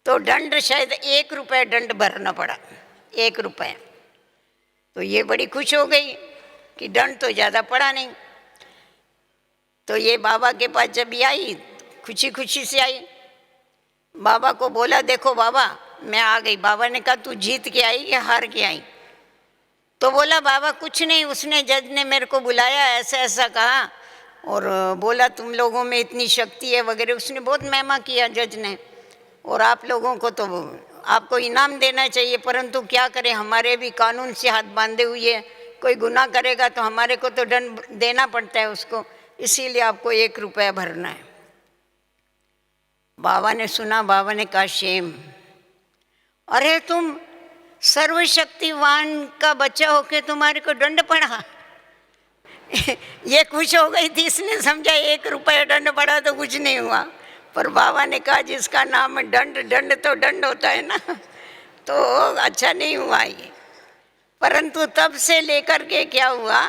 तो दंड शायद 1 रुपये दंड भरना पड़ा, 1 रुपये। तो ये बड़ी खुश हो गई कि दंड तो ज़्यादा पड़ा नहीं। तो ये बाबा के पास जब आई, खुशी खुशी से आई, बाबा को बोला देखो बाबा, मैं आ गई। बाबा ने कहा तू जीत के आई या हार के आई? तो बोला बाबा कुछ नहीं, उसने जज ने मेरे को बुलाया, ऐसा ऐसा कहा और बोला तुम लोगों में इतनी शक्ति है वगैरह। उसने बहुत महिमा किया जज ने, और आप लोगों को तो आपको इनाम देना चाहिए, परंतु क्या करें, हमारे भी कानून से हाथ बांधे हुए हैं। कोई गुनाह करेगा तो हमारे को तो दंड देना पड़ता है उसको, इसीलिए आपको 1 रुपया भरना है। बाबा ने सुना, बाबा ने कहा शेम, अरे तुम सर्वशक्तिवान का बच्चा होके तुम्हारे को दंड पड़ा। ये खुश हो गई थी, इसने समझा 1 रुपया दंड पड़ा तो कुछ नहीं हुआ। पर बाबा ने कहा जिसका नाम है दंड, दंड तो दंड होता है ना, तो अच्छा नहीं हुआ ये। परंतु तब से लेकर के क्या हुआ,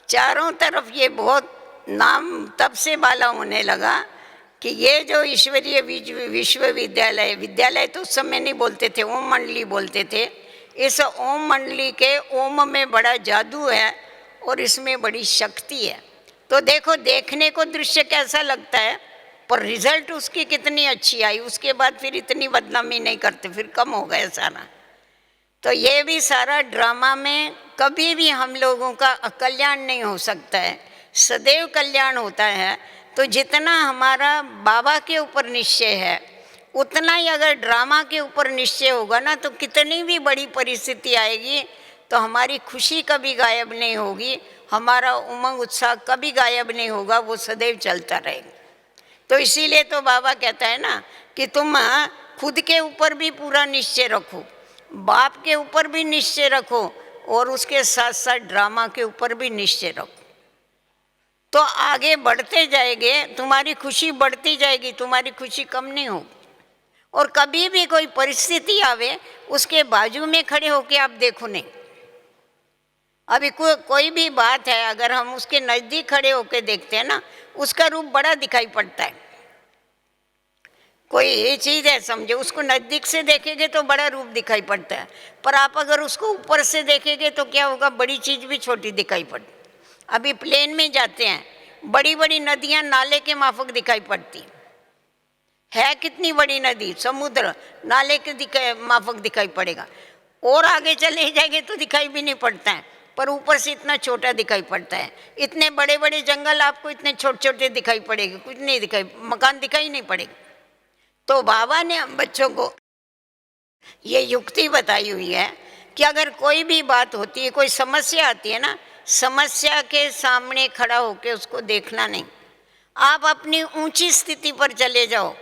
चारों तरफ ये बहुत नाम तब से बाला होने लगा कि ये जो ईश्वरीय विश्वविद्यालय, विद्यालय तो उस समय नहीं बोलते थे, ओम मंडली बोलते थे। इस ओम मंडली के ओम में बड़ा जादू है और इसमें बड़ी शक्ति है। तो देखो, देखने को दृश्य कैसा लगता है, पर रिजल्ट उसकी कितनी अच्छी आई। उसके बाद फिर इतनी बदनामी नहीं करते, फिर कम हो गया सारा। तो ये भी सारा ड्रामा में कभी भी हम लोगों का अकल्याण नहीं हो सकता है, सदैव कल्याण होता है। तो जितना हमारा बाबा के ऊपर निश्चय है, उतना ही अगर ड्रामा के ऊपर निश्चय होगा ना, तो कितनी भी बड़ी परिस्थिति आएगी तो हमारी खुशी कभी गायब नहीं होगी, हमारा उमंग उत्साह कभी गायब नहीं होगा, वो सदैव चलता रहेगा। तो इसीलिए तो बाबा कहता है ना कि तुम खुद के ऊपर भी पूरा निश्चय रखो, बाप के ऊपर भी निश्चय रखो, और उसके साथ साथ ड्रामा के ऊपर भी निश्चय रखो। तो आगे बढ़ते जाएंगे, तुम्हारी खुशी बढ़ती जाएगी, तुम्हारी खुशी कम नहीं होगी। और कभी भी कोई परिस्थिति आवे, उसके बाजू में खड़े होके आप देखो नहीं। अभी कोई भी बात है, अगर हम उसके नज़दीक खड़े होके देखते हैं ना, उसका रूप बड़ा दिखाई पड़ता है। कोई ये चीज़ है, समझो, उसको नज़दीक से देखेंगे तो बड़ा रूप दिखाई पड़ता है, पर आप अगर उसको ऊपर से देखेंगे तो क्या होगा, बड़ी चीज़ भी छोटी दिखाई पड़ती। अभी प्लेन में जाते हैं, बड़ी बड़ी नदियाँ नाले के माफक दिखाई पड़ती है। कितनी बड़ी नदी, समुद्र नाले के माफक दिखाई पड़ेगा, और आगे चले जाएंगे तो दिखाई भी नहीं पड़ता है, पर ऊपर से इतना छोटा दिखाई पड़ता है। इतने बड़े बड़े जंगल आपको इतने छोटे छोटे दिखाई पड़ेंगे, कुछ नहीं दिखाई, मकान दिखाई नहीं पड़ेगा। तो बाबा ने हम बच्चों को ये युक्ति बताई हुई है कि अगर कोई भी बात होती है, कोई समस्या आती है ना, समस्या के सामने खड़ा होकर उसको देखना नहीं, आप अपनी ऊंची स्थिति पर चले जाओ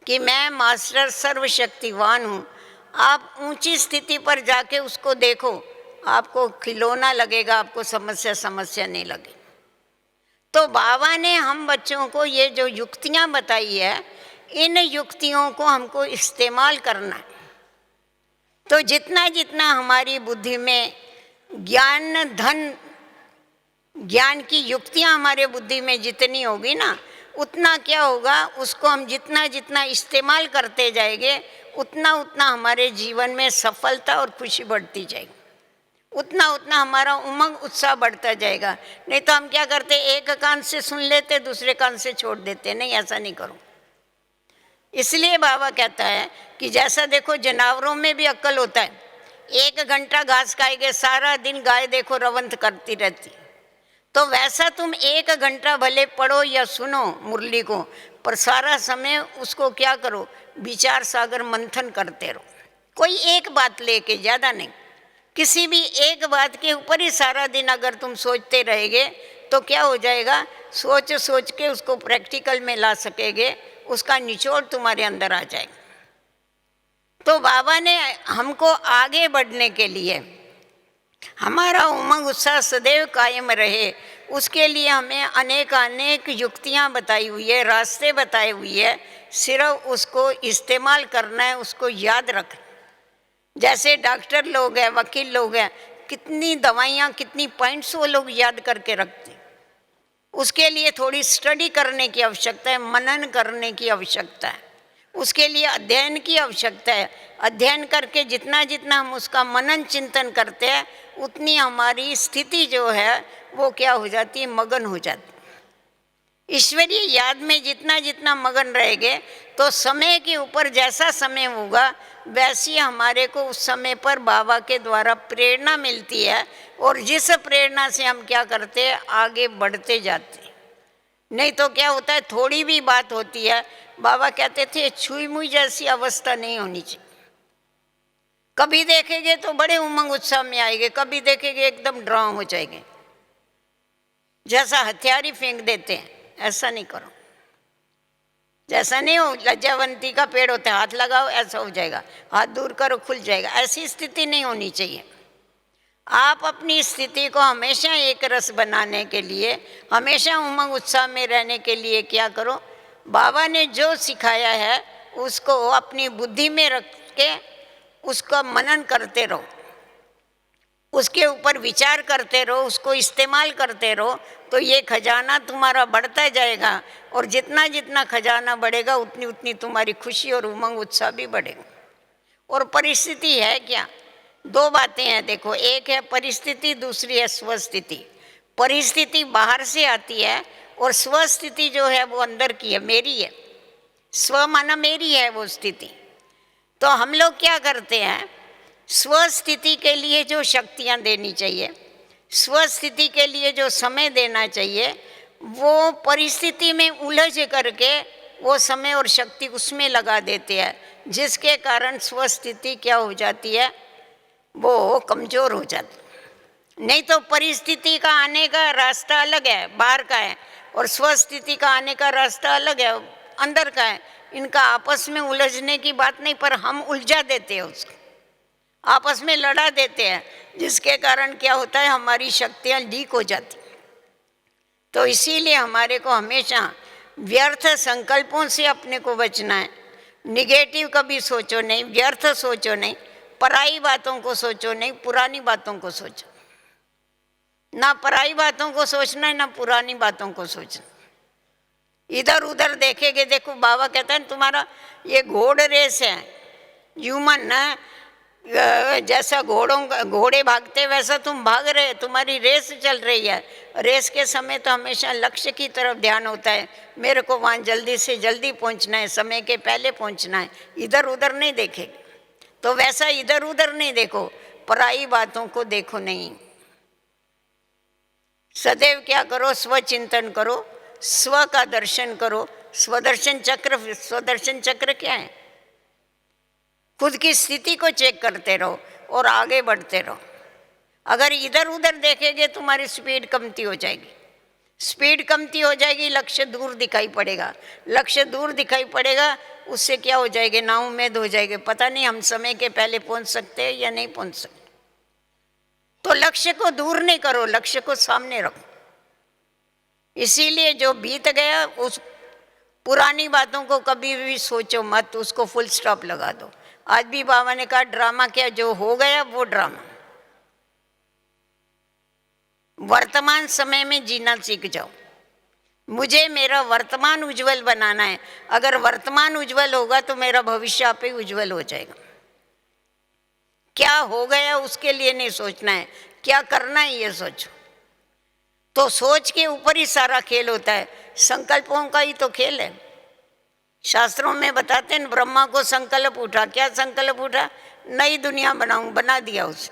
कि मैं मास्टर सर्वशक्तिवान हूँ। आप ऊंची स्थिति पर जाके उसको देखो, आपको खिलौना लगेगा, आपको समस्या नहीं लगेगी। तो बाबा ने हम बच्चों को ये जो युक्तियाँ बताई है, इन युक्तियों को हमको इस्तेमाल करना है। तो जितना जितना हमारी बुद्धि में ज्ञान की युक्तियाँ हमारे बुद्धि में जितनी होगी ना, उतना क्या होगा, उसको हम जितना जितना इस्तेमाल करते जाएंगे, उतना उतना हमारे जीवन में सफलता और खुशी बढ़ती जाएगी, उतना उतना हमारा उमंग उत्साह बढ़ता जाएगा। नहीं तो हम क्या करते, एक कान से सुन लेते, दूसरे कान से छोड़ देते। नहीं, ऐसा नहीं करो। इसलिए बाबा कहता है कि जैसा देखो जानवरों में भी अक्ल होता है, 1 घंटा घास खाएंगे, सारा दिन गाय देखो रवंथ करती रहती, तो वैसा तुम 1 घंटा भले पढ़ो या सुनो मुरली को, पर सारा समय उसको क्या करो, विचार सागर मंथन करते रहो। कोई एक बात लेके, ज़्यादा नहीं, किसी भी एक बात के ऊपर ही सारा दिन अगर तुम सोचते रहेंगे तो क्या हो जाएगा, सोच सोच के उसको प्रैक्टिकल में ला सकेंगे, उसका निचोड़ तुम्हारे अंदर आ जाएगा। तो बाबा ने हमको आगे बढ़ने के लिए, हमारा उमंग उत्साह सदैव कायम रहे, उसके लिए हमें अनेक युक्तियाँ बताई हुई है, रास्ते बताए हुए है, सिर्फ उसको इस्तेमाल करना है, उसको याद रखना। जैसे डॉक्टर लोग हैं, वकील लोग हैं, कितनी दवाइयाँ, कितनी पॉइंट्स वो लोग याद करके रखते हैं। उसके लिए थोड़ी स्टडी करने की आवश्यकता है, मनन करने की आवश्यकता है, उसके लिए अध्ययन की आवश्यकता है। अध्ययन करके जितना जितना हम उसका मनन चिंतन करते हैं, उतनी हमारी स्थिति जो है वो क्या हो जाती है, मगन हो जाती है। ईश्वरीय याद में जितना जितना मगन रहेंगे तो समय के ऊपर जैसा समय होगा वैसी हमारे को उस समय पर बाबा के द्वारा प्रेरणा मिलती है, और जिस प्रेरणा से हम क्या करते हैं, आगे बढ़ते जाते हैं। नहीं तो क्या होता है, थोड़ी भी बात होती है, बाबा कहते थे छुई मुई जैसी अवस्था नहीं होनी चाहिए। कभी देखेंगे तो बड़े उमंग उत्साह में आएंगे, कभी देखेंगे एकदम ड्राउ हो जाएंगे, जैसा हथियारी फेंक देते हैं, ऐसा नहीं करो। जैसा नहीं हो, लज्जावंती का पेड़ होता है, हाथ लगाओ ऐसा हो जाएगा, हाथ दूर करो खुल जाएगा, ऐसी स्थिति नहीं होनी चाहिए। आप अपनी स्थिति को हमेशा एक रस बनाने के लिए, हमेशा उमंग उत्साह में रहने के लिए क्या करो, बाबा ने जो सिखाया है उसको अपनी बुद्धि में रख के उसका मनन करते रहो, उसके ऊपर विचार करते रहो, उसको इस्तेमाल करते रहो, तो ये खजाना तुम्हारा बढ़ता जाएगा। और जितना जितना खजाना बढ़ेगा उतनी उतनी तुम्हारी खुशी और उमंग उत्साह भी बढ़ेगा। और परिस्थिति है क्या, दो बातें हैं देखो, एक है परिस्थिति, दूसरी है स्वस्थिति। परिस्थिति बाहर से आती है और स्वस्थिति जो है वो अंदर की है, मेरी है। स्व माना मेरी है वो स्थिति। तो हम लोग क्या करते हैं, स्वस्थिति के लिए जो शक्तियाँ देनी चाहिए, स्वस्थिति के लिए जो समय देना चाहिए, वो परिस्थिति में उलझ करके वो समय और शक्ति उसमें लगा देते हैं, जिसके कारण स्वस्थिति क्या हो जाती है, वो कमज़ोर हो जाती। नहीं तो परिस्थिति का आने का रास्ता अलग है, बाहर का है, और स्वस्थिति का आने का रास्ता अलग है, अंदर का है। इनका आपस में उलझने की बात नहीं, पर हम उलझा देते हैं, उसको आपस में लड़ा देते हैं, जिसके कारण क्या होता है, हमारी शक्तियाँ लीक हो जाती। तो इसीलिए हमारे को हमेशा व्यर्थ संकल्पों से अपने को बचना है। निगेटिव कभी सोचो नहीं, व्यर्थ सोचो नहीं, पराई बातों को सोचो नहीं, पुरानी बातों को सोचो। ना पराई बातों को सोचना है, ना पुरानी बातों को सोचना। इधर उधर देखेंगे, देखो बाबा कहता है तुम्हारा ये घोड़ रेस है, ह्यूमन ना, जैसा घोड़े भागते वैसा तुम भाग रहे, तुम्हारी रेस चल रही है। रेस के समय तो हमेशा लक्ष्य की तरफ ध्यान होता है, मेरे को वहाँ जल्दी से जल्दी पहुँचना है, समय के पहले पहुँचना है, इधर उधर नहीं देखेंगे। तो वैसा इधर उधर नहीं देखो, पराई बातों को देखो नहीं। सदैव क्या करो, स्वचिंतन करो, स्व का दर्शन करो। स्वदर्शन चक्र क्या है, खुद की स्थिति को चेक करते रहो और आगे बढ़ते रहो। अगर इधर उधर देखेंगे तुम्हारी स्पीड कमती हो जाएगी, स्पीड कमती हो जाएगी, लक्ष्य दूर दिखाई पड़ेगा, लक्ष्य दूर दिखाई पड़ेगा, उससे क्या हो जाएगी, नाउम्मीद हो जाएगी, पता नहीं हम समय के पहले पहुंच सकते हैं या नहीं पहुंच सकते। तो लक्ष्य को दूर नहीं करो, लक्ष्य को सामने रखो। इसीलिए जो बीत गया उस पुरानी बातों को कभी भी सोचो मत, उसको फुल स्टॉप लगा दो। आज भी बाबा ने कहा ड्रामा क्या, जो हो गया वो ड्रामा। वर्तमान समय में जीना सीख जाओ। मुझे मेरा वर्तमान उज्जवल बनाना है। अगर वर्तमान उज्जवल होगा तो मेरा भविष्य आप ही उज्जवल हो जाएगा। क्या हो गया उसके लिए नहीं सोचना है, क्या करना है ये सोचो। तो सोच के ऊपर ही सारा खेल होता है, संकल्पों का ही तो खेल है। शास्त्रों में बताते हैं ब्रह्मा को संकल्प उठा, क्या संकल्प उठा, नई दुनिया बनाऊं, बना दिया उसे।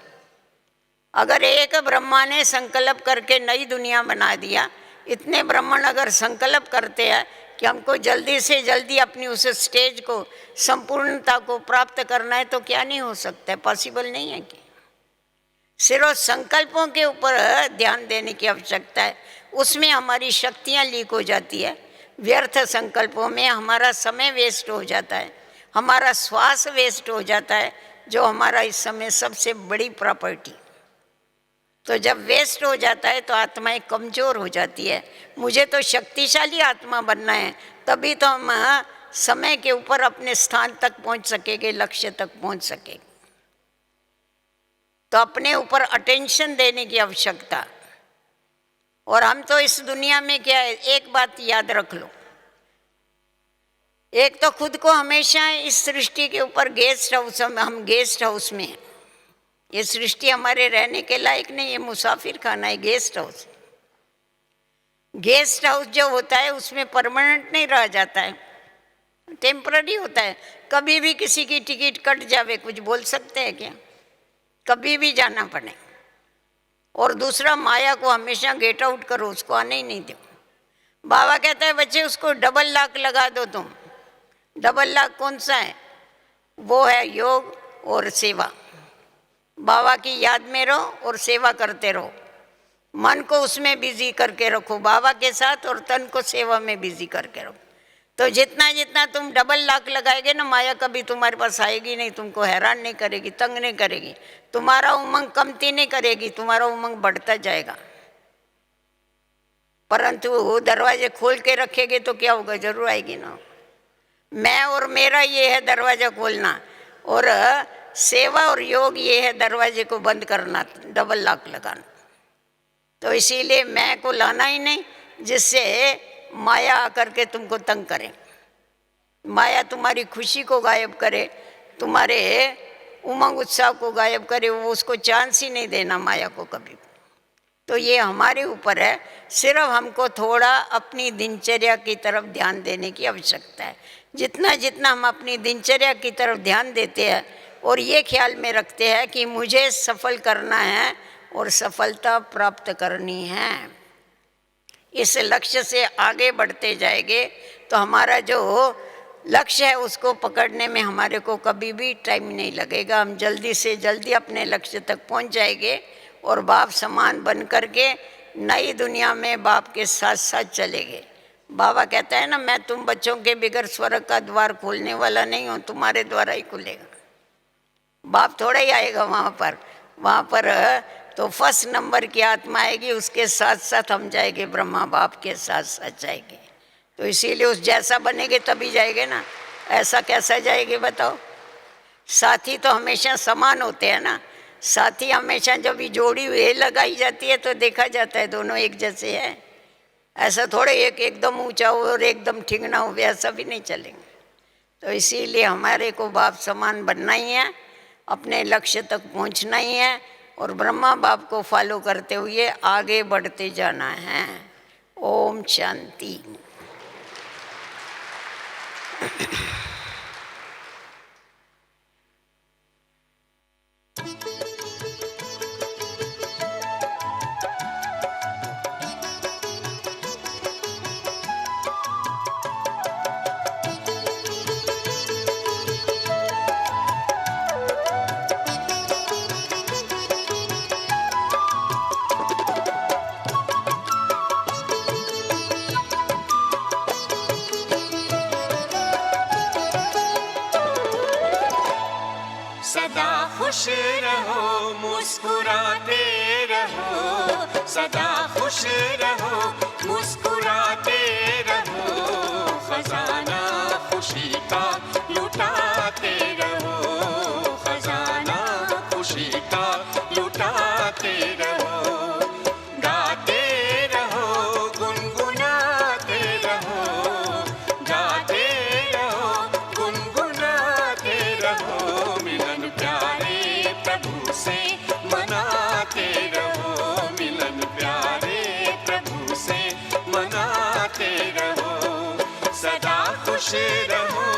अगर एक ब्रह्मा ने संकल्प करके नई दुनिया बना दिया, इतने ब्राह्मण अगर संकल्प करते हैं कि हमको जल्दी से जल्दी अपनी उस स्टेज को, संपूर्णता को प्राप्त करना है, तो क्या नहीं हो सकता है, पॉसिबल नहीं है कि सिर्फ संकल्पों के ऊपर ध्यान देने की आवश्यकता है। उसमें हमारी शक्तियाँ लीक हो जाती है, व्यर्थ संकल्पों में हमारा समय वेस्ट हो जाता है, हमारा श्वास वेस्ट हो जाता है, जो हमारा इस समय सबसे बड़ी प्रॉपर्टी। तो जब वेस्ट हो जाता है तो आत्माएं कमज़ोर हो जाती है। मुझे तो शक्तिशाली आत्मा बनना है, तभी तो हम समय के ऊपर अपने स्थान तक पहुंच सकेंगे, लक्ष्य तक पहुंच सकेंगे। तो अपने ऊपर अटेंशन देने की आवश्यकता। और हम तो इस दुनिया में क्या है, एक बात याद रख लो, एक तो खुद को हमेशा इस सृष्टि के ऊपर गेस्ट हाउस, हम गेस्ट हाउस में हैं। ये सृष्टि हमारे रहने के लायक नहीं, ये मुसाफिर खाना है, गेस्ट हाउस। गेस्ट हाउस जो होता है उसमें परमानेंट नहीं रह जाता है, टेम्पररी होता है। कभी भी किसी की टिकट कट जावे, कुछ बोल सकते हैं क्या? कभी भी जाना पड़े। और दूसरा, माया को हमेशा गेट आउट करो, उसको आने ही नहीं दो। बाबा कहता है बच्चे उसको डबल लॉक लगा दो तुम। डबल लॉक कौन सा है? वो है योग और सेवा। बाबा की याद में रहो और सेवा करते रहो। मन को उसमें बिजी करके रखो बाबा के साथ, और तन को सेवा में बिजी करके रखो। तो जितना जितना तुम डबल लॉक लगाएंगे ना, माया कभी तुम्हारे पास आएगी नहीं, तुमको हैरान नहीं करेगी, तंग नहीं करेगी, तुम्हारा उमंग कमती नहीं करेगी, तुम्हारा उमंग बढ़ता जाएगा। परंतु वो दरवाजे खोल के रखेंगे तो क्या होगा? जरूर आएगी ना। मैं और मेरा ये है दरवाजा खोलना, और सेवा और योग ये है दरवाजे को बंद करना, डबल लॉक लगाना। तो इसीलिए मैं को लाना ही नहीं, जिससे माया आकर के तुमको तंग करे, माया तुम्हारी खुशी को गायब करे, तुम्हारे उमंग उत्साह को गायब करे। वो उसको चांस ही नहीं देना माया को कभी। तो ये हमारे ऊपर है, सिर्फ हमको थोड़ा अपनी दिनचर्या की तरफ ध्यान देने की आवश्यकता है। जितना जितना हम अपनी दिनचर्या की तरफ ध्यान देते हैं और ये ख्याल में रखते हैं कि मुझे सफल करना है और सफलता प्राप्त करनी है, इस लक्ष्य से आगे बढ़ते जाएंगे तो हमारा जो लक्ष्य है उसको पकड़ने में हमारे को कभी भी टाइम नहीं लगेगा। हम जल्दी से जल्दी अपने लक्ष्य तक पहुंच जाएंगे और बाप समान बन करके नई दुनिया में बाप के साथ साथ चलेंगे। बाबा कहता है ना, मैं तुम बच्चों के बिगैर स्वर्ग का द्वार खोलने वाला नहीं हूँ, तुम्हारे द्वारा ही खुलेगा। बाप थोड़ा ही आएगा वहाँ पर तो फर्स्ट नंबर की आत्मा आएगी, उसके साथ साथ हम जाएंगे, ब्रह्मा बाप के साथ साथ जाएंगे। तो इसीलिए उस जैसा बनेंगे तभी जाएंगे ना, ऐसा कैसा जाएंगे बताओ? साथी तो हमेशा समान होते हैं ना। साथी हमेशा जब भी जोड़ी हुई लगाई जाती है तो देखा जाता है दोनों एक जैसे हैं। ऐसा थोड़े एक एकदम ऊंचा हो और एकदम ठिंगना हो, ऐसा भी नहीं चलेंगे। तो इसीलिए हमारे को बाप समान बनना ही है, अपने लक्ष्य तक पहुंचना ही है और ब्रह्मा बाप को फॉलो करते हुए आगे बढ़ते जाना है। ओम शांति। सदा खुश रहो, मुस्कुराते रहो, सदा खुश रहो, मुस्कुराते रहो, खजाना खुशी का लुटाते रहो, खजाना खुशी का लुटाते रहो, गाते रहो, गुनगुनाते रहो, गाते रहो, गुनगुनाते रहो, मिलन प्यारे प्रभु से मनाते रहो, मिलन प्यारे प्रभु से मनाते रहो, सदा खुश रहो।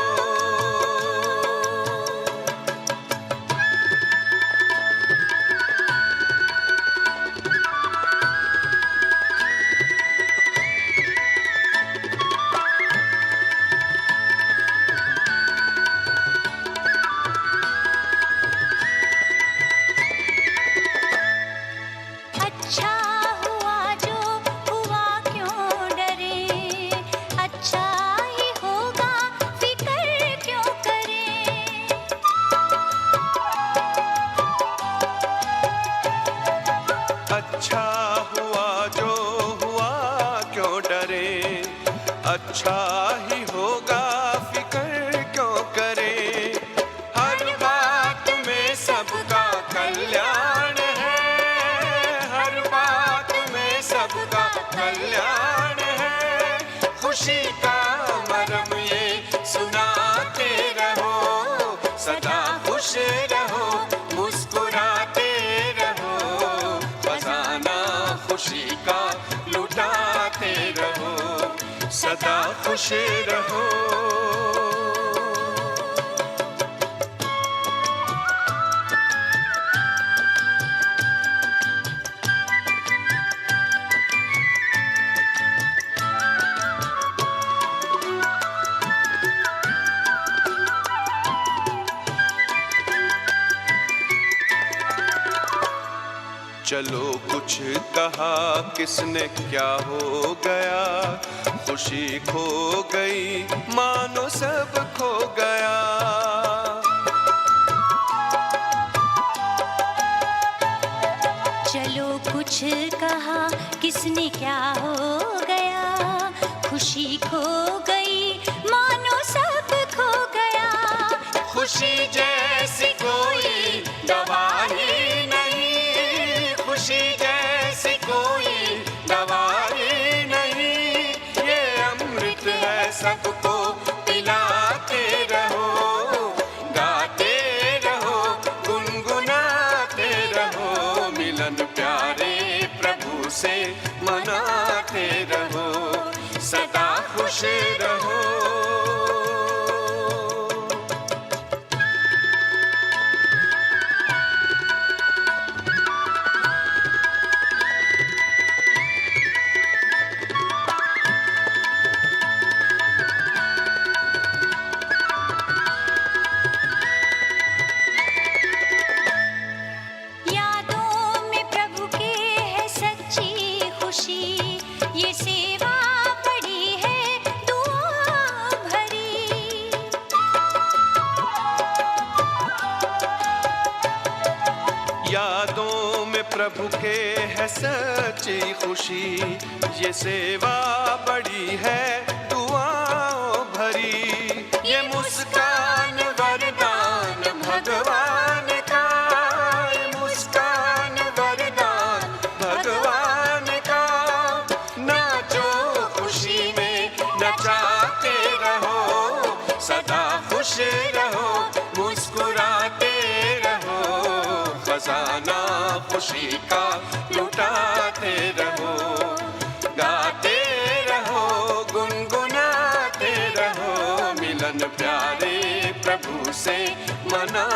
अच्छा हुआ जो हुआ, क्यों डरे, अच्छा ही होगा, फिक्र क्यों करें। अच्छा हुआ जो हुआ, क्यों डरे, अच्छा ही होगा, फिक्र क्यों करे, हर बात में सबका कल्याण है, हर बात में सबका कल्याण है, खुशी का मरम ये सुनाते रहो, सदा खुश रहो, मुस्कुराते रहो, खजाना खुशी का लुटाते खुश रहो। चलो कुछ कहा किसने क्या हो गया, खुशी खो गई मानो सब खो गया। चलो कुछ कहा किसने क्या हो गया, खुशी खो गई मानो सब खो गया। खुशी जैसी कोई दवा ही नहीं, खुशी जैसी कोई दवा ही नहीं, ये अमृत है सबको पिलाते रहो, गाते रहो गुनगुनाते रहो, मिलन प्यारे प्रभु से मनाते रहो, सदा खुश रहो। ये सेवा बड़ी है दुआ भरी। यादों में प्रभु के है सच्ची खुशी, ये सेवा बड़ी है दुआओं भरी, ये मुस्कान वरदान भगवान का, ये मुस्कान वरदान भगवान का। नाचो खुशी में नचाते रहो, सदा खुश रहो मुस्कुराते रहो, खजाना खुशी का लुटाते रहो, गाते रहो गुनगुनाते रहो, मिलन प्यारे प्रभु से मना